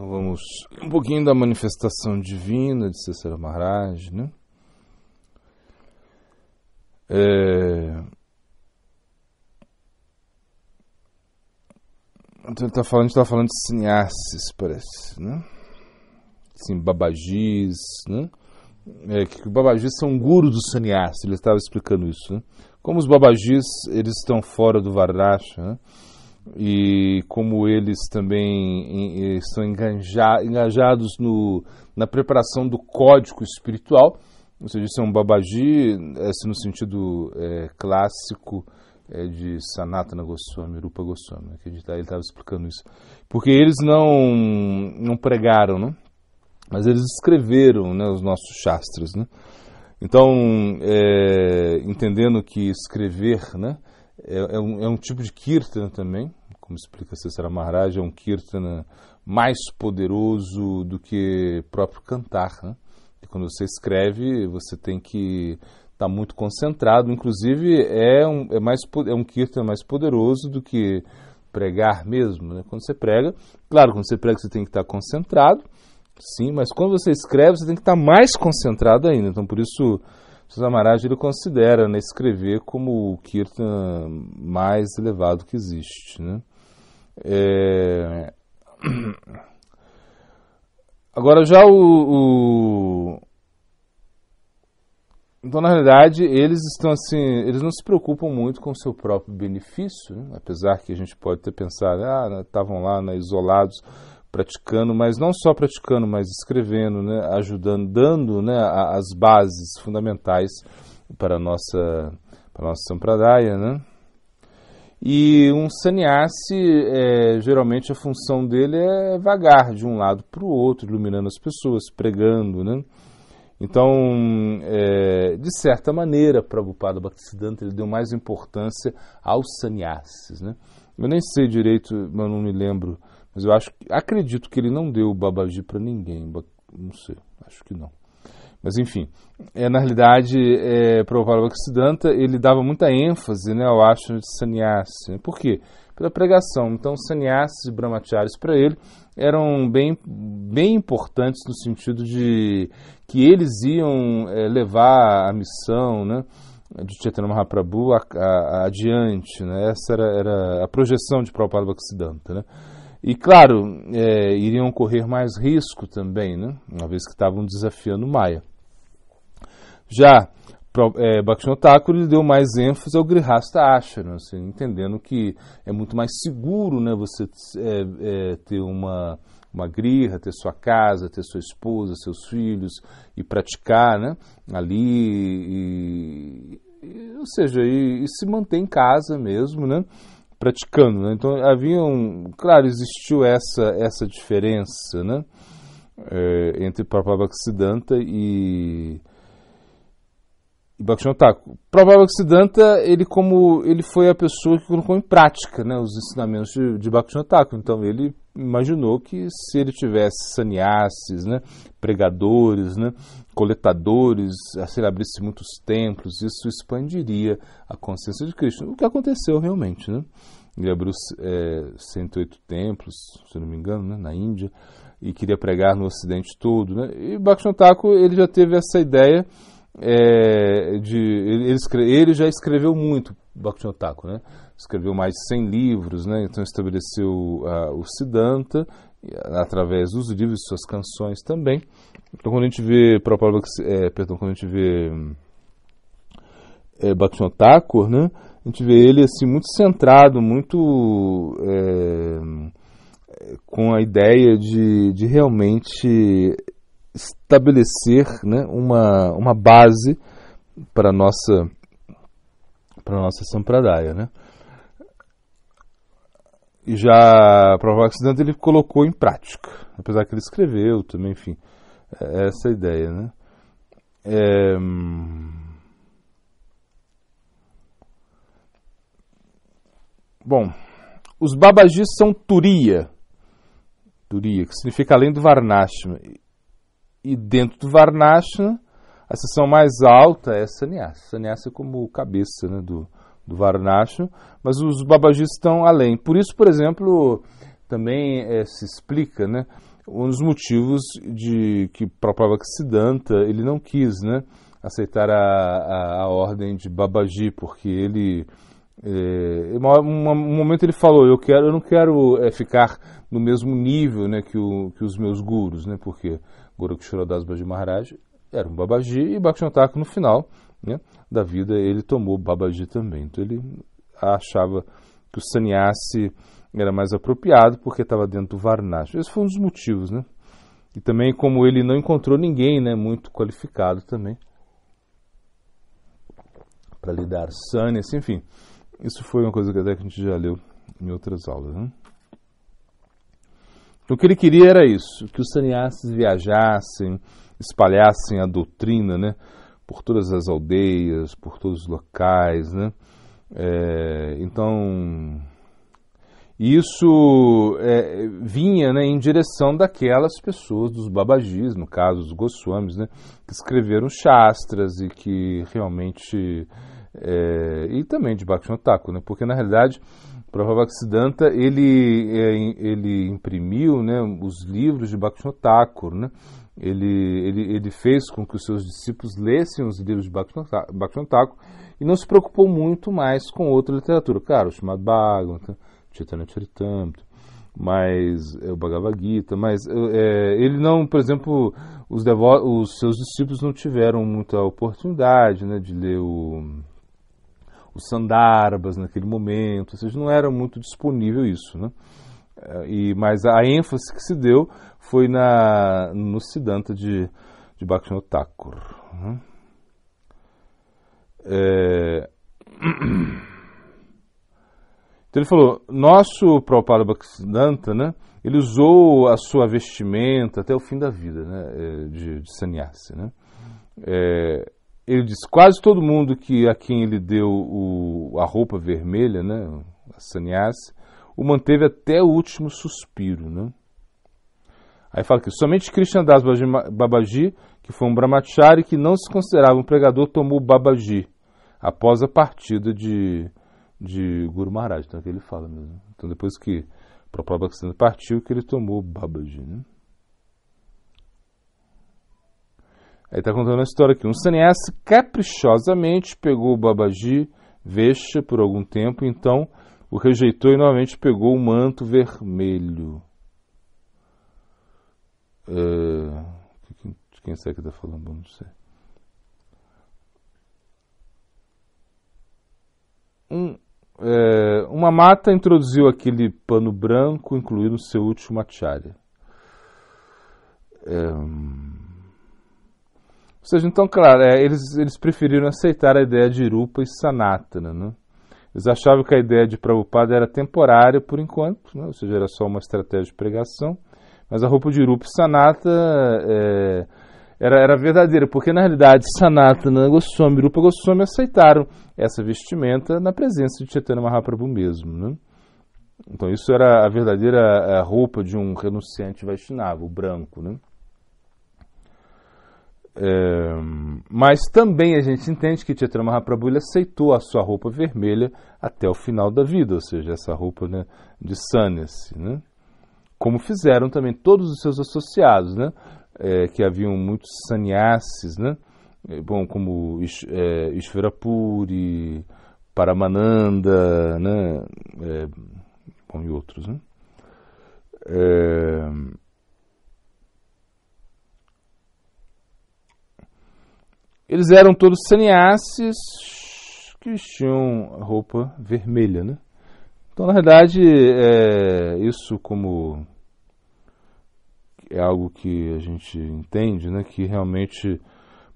Vamos um pouquinho da manifestação divina de Cícera Maharaj, né? Então a gente está falando de sannyasis, parece, né? Assim, babajis, né? Que os babajis são gurus do sannyasa, ele estava explicando isso, né? Como os babajis, eles estão fora do varnashra, né? E como eles também estão engajados na preparação do código espiritual, ou seja, isso é um babaji, no sentido clássico de Sanatana Goswami, Rupa Goswami, né? Ele estava explicando isso. Porque eles não pregaram, né? Mas eles escreveram, né, os nossos shastras, né? Então, entendendo que escrever, né, é um tipo de kirtana também, como explica Cícera Maharaj, é um kirtana mais poderoso do que próprio cantar, né? E quando você escreve, você tem que estar muito concentrado, inclusive é um kirtana mais poderoso do que pregar mesmo, né? Quando você prega, claro, quando você prega você tem que estar concentrado, sim, mas quando você escreve, você tem que estar mais concentrado ainda. Então, por isso, Cícera Maharaj ele considera, né, escrever como o kirtan mais elevado que existe, né? Agora, já Então, na realidade, eles estão assim, eles não se preocupam muito com o seu próprio benefício, né? Apesar que a gente pode ter pensado, estavam lá, né, isolados, praticando, mas não só praticando, mas escrevendo, né, ajudando, dando, né, as bases fundamentais para a nossa sampradaya, né? E um sannyasi, geralmente a função dele é vagar de um lado para o outro, iluminando as pessoas, pregando, né? Então, de certa maneira, Prabhupada Bhaktisiddhanta ele deu mais importância aos sannyasis, né? Eu nem sei direito, mas não me lembro. Mas eu acredito que ele não deu o babaji para ninguém. Não sei, acho que não. Mas enfim, na realidade, Prabhupada Bhaktisiddhanta, ele dava muita ênfase, né, ao ashram de sannyasi. Por quê? Pela pregação. Então, sannyasis e brahmacharis para ele eram bem, bem importantes no sentido de que eles iam levar a missão, né, de Chaitanya Mahaprabhu adiante, né? Essa era a projeção de Prabhupada Bhaktisiddhanta, né? E, claro, iriam correr mais risco também, né? Uma vez que estavam desafiando Maya. Já Bhaktivinoda Thakur ele deu mais ênfase ao Grihastha Ashram, assim, entendendo que é muito mais seguro, né, você ter uma griha, ter sua casa, ter sua esposa, seus filhos e praticar, né, ali, ou seja, e se manter em casa mesmo, né, praticando, né? Então claro, existiu essa diferença, né, entre Prabhupada Bhaktisiddhanta e Bhaktivinoda Thakur. Prabhupada Bhaktisiddhanta, ele foi a pessoa que colocou em prática, né, os ensinamentos de Bhaktivinoda Thakur. Então ele imaginou que se ele tivesse sannyasis, né, pregadores, né, coletadores, se ele abrisse muitos templos, isso expandiria a consciência de Krishna. O que aconteceu realmente, né? Ele abriu 108 templos, se não me engano, né, na Índia, e queria pregar no Ocidente todo, né? E Bhaktivinoda Thakur, ele já teve essa ideia ele já escreveu muito, Bhaktivinoda Thakur, né? Escreveu mais de 100 livros, né? Então estabeleceu o Siddhanta através dos livros e suas canções também. Então quando a gente vê Bhaktivinoda Thakur, né? A gente vê ele assim muito centrado, muito com a ideia de realmente estabelecer, né, uma base para a nossa sampradaya, né? E já Prabhupada Bhaktisiddhanta ele colocou em prática, apesar que ele escreveu também, enfim, essa ideia, né? Bom, os babajis são Turiya, que significa além do Varnashram. E dentro do Varnashram, a seção mais alta é Sannyasa. Sannyasa é como cabeça, né, do Varnashram, mas os babajis estão além. Por isso, por exemplo, também se explica, né, um dos motivos de que Prabhupada ele não quis, né, aceitar a ordem de Babaji, porque ele um momento ele falou, eu não quero ficar no mesmo nível, né, que os meus gurus, né, porque Gorakshora Das Babaji Maharaj era um Babaji e Bhaktivinoda Thakur no final, né, da vida ele tomou Babaji também. Então ele achava que o sannyasi era mais apropriado porque estava dentro do Varnashram. Esse foi um dos motivos, né? E também como ele não encontrou ninguém, né, muito qualificado também para lidar sannyas, enfim. Isso foi uma coisa que até que a gente já leu em outras aulas, né? Então, o que ele queria era isso, que os sannyasis viajassem, espalhassem a doutrina, né, por todas as aldeias, por todos os locais, né? Então, isso vinha, né, em direção daquelas pessoas, dos Babajis, no caso, os Goswamis, né, que escreveram Shastras e que realmente... e também de Bhaktivinoda Thakur, né, porque na realidade Prabhupada Bhaktisiddhanta ele imprimiu, né, os livros de Bhaktivinoda Thakur, né, ele fez com que os seus discípulos lessem os livros de Bhaktivinoda Thakur e não se preocupou muito mais com outra literatura. Claro, o Srimad Bhagavatam, Chaitanya Charitamrita, mas o Bhagavad Gita, mas ele não, por exemplo, os seus discípulos não tiveram muita oportunidade, né, de ler os Sandarbhas naquele momento, ou seja, não era muito disponível isso, né? Mas a ênfase que se deu foi no Siddhanta de Bhaktivinoda Thakur, né? Então ele falou, nosso Prabhupada Bhaktisiddhanta, né, ele usou a sua vestimenta até o fim da vida, né, de sannyasi, né? Ele disse, quase todo mundo a quem ele deu a roupa vermelha, né, a sannyasi, o manteve até o último suspiro, né? Aí fala que somente Krishnadas Babaji, que foi um brahmachari que não se considerava um pregador, tomou Babaji após a partida de Guru Maharaj. Então é o que ele fala mesmo. Então depois que Prabhupada Bhaktisiddhanta partiu, que ele tomou Babaji, né? Aí está contando a história aqui. Um sannyasi caprichosamente pegou o Babaji Vesha por algum tempo, então o rejeitou e novamente pegou o manto vermelho. De quem será que está falando? Não sei. Uma mata introduziu aquele pano branco incluído no seu último acharya. Ou seja, então, claro, eles preferiram aceitar a ideia de Rupa e Sanatana, né? Eles achavam que a ideia de Prabhupada era temporária por enquanto, né? Ou seja, era só uma estratégia de pregação, mas a roupa de Rupa e Sanatana era verdadeira, porque na realidade Sanatana Goswami e Rupa Goswami aceitaram essa vestimenta na presença de Chaitanya Mahaprabhu mesmo, né? Então isso era a verdadeira roupa de um renunciante Vaishnava, o branco, né? Mas também a gente entende que Chaitanya Mahaprabhu ele aceitou a sua roupa vermelha até o final da vida, ou seja, essa roupa, né, de sannyasi, né? Como fizeram também todos os seus associados, né? Que haviam muitos sannyasis, né? Bom, como Ishvarapuri, Paramananda, né? Bom, e outros, né? Eles eram todos sannyasis que vestiam roupa vermelha, né? Então, na verdade, isso como é algo que a gente entende, né? Que realmente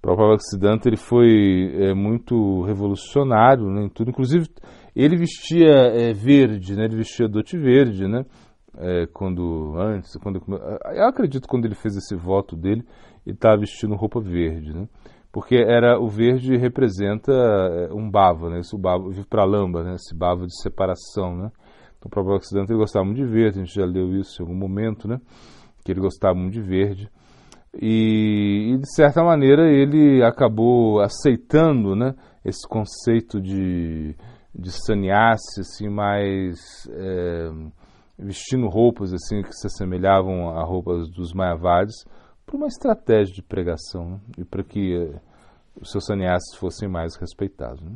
Prabhupada Bhaktisiddhanta ele foi muito revolucionário, né, em tudo. Inclusive, ele vestia verde, né? Ele vestia dote verde, né? Eu acredito que quando ele fez esse voto dele, ele estava vestindo roupa verde, né? Porque o verde representa um bhava, né? O bhava, vipralamba, né? Esse bhava de separação, né? Então, o Prabhupada Bhaktisiddhanta ele gostava muito de verde, a gente já leu isso em algum momento, né? Que ele gostava muito de verde. E de certa maneira, ele acabou aceitando, né? Esse conceito de sannyasi, assim, mais vestindo roupas assim que se assemelhavam a roupas dos Mayavadis, por uma estratégia de pregação, né? E para que os seus sannyasis fossem mais respeitados, né?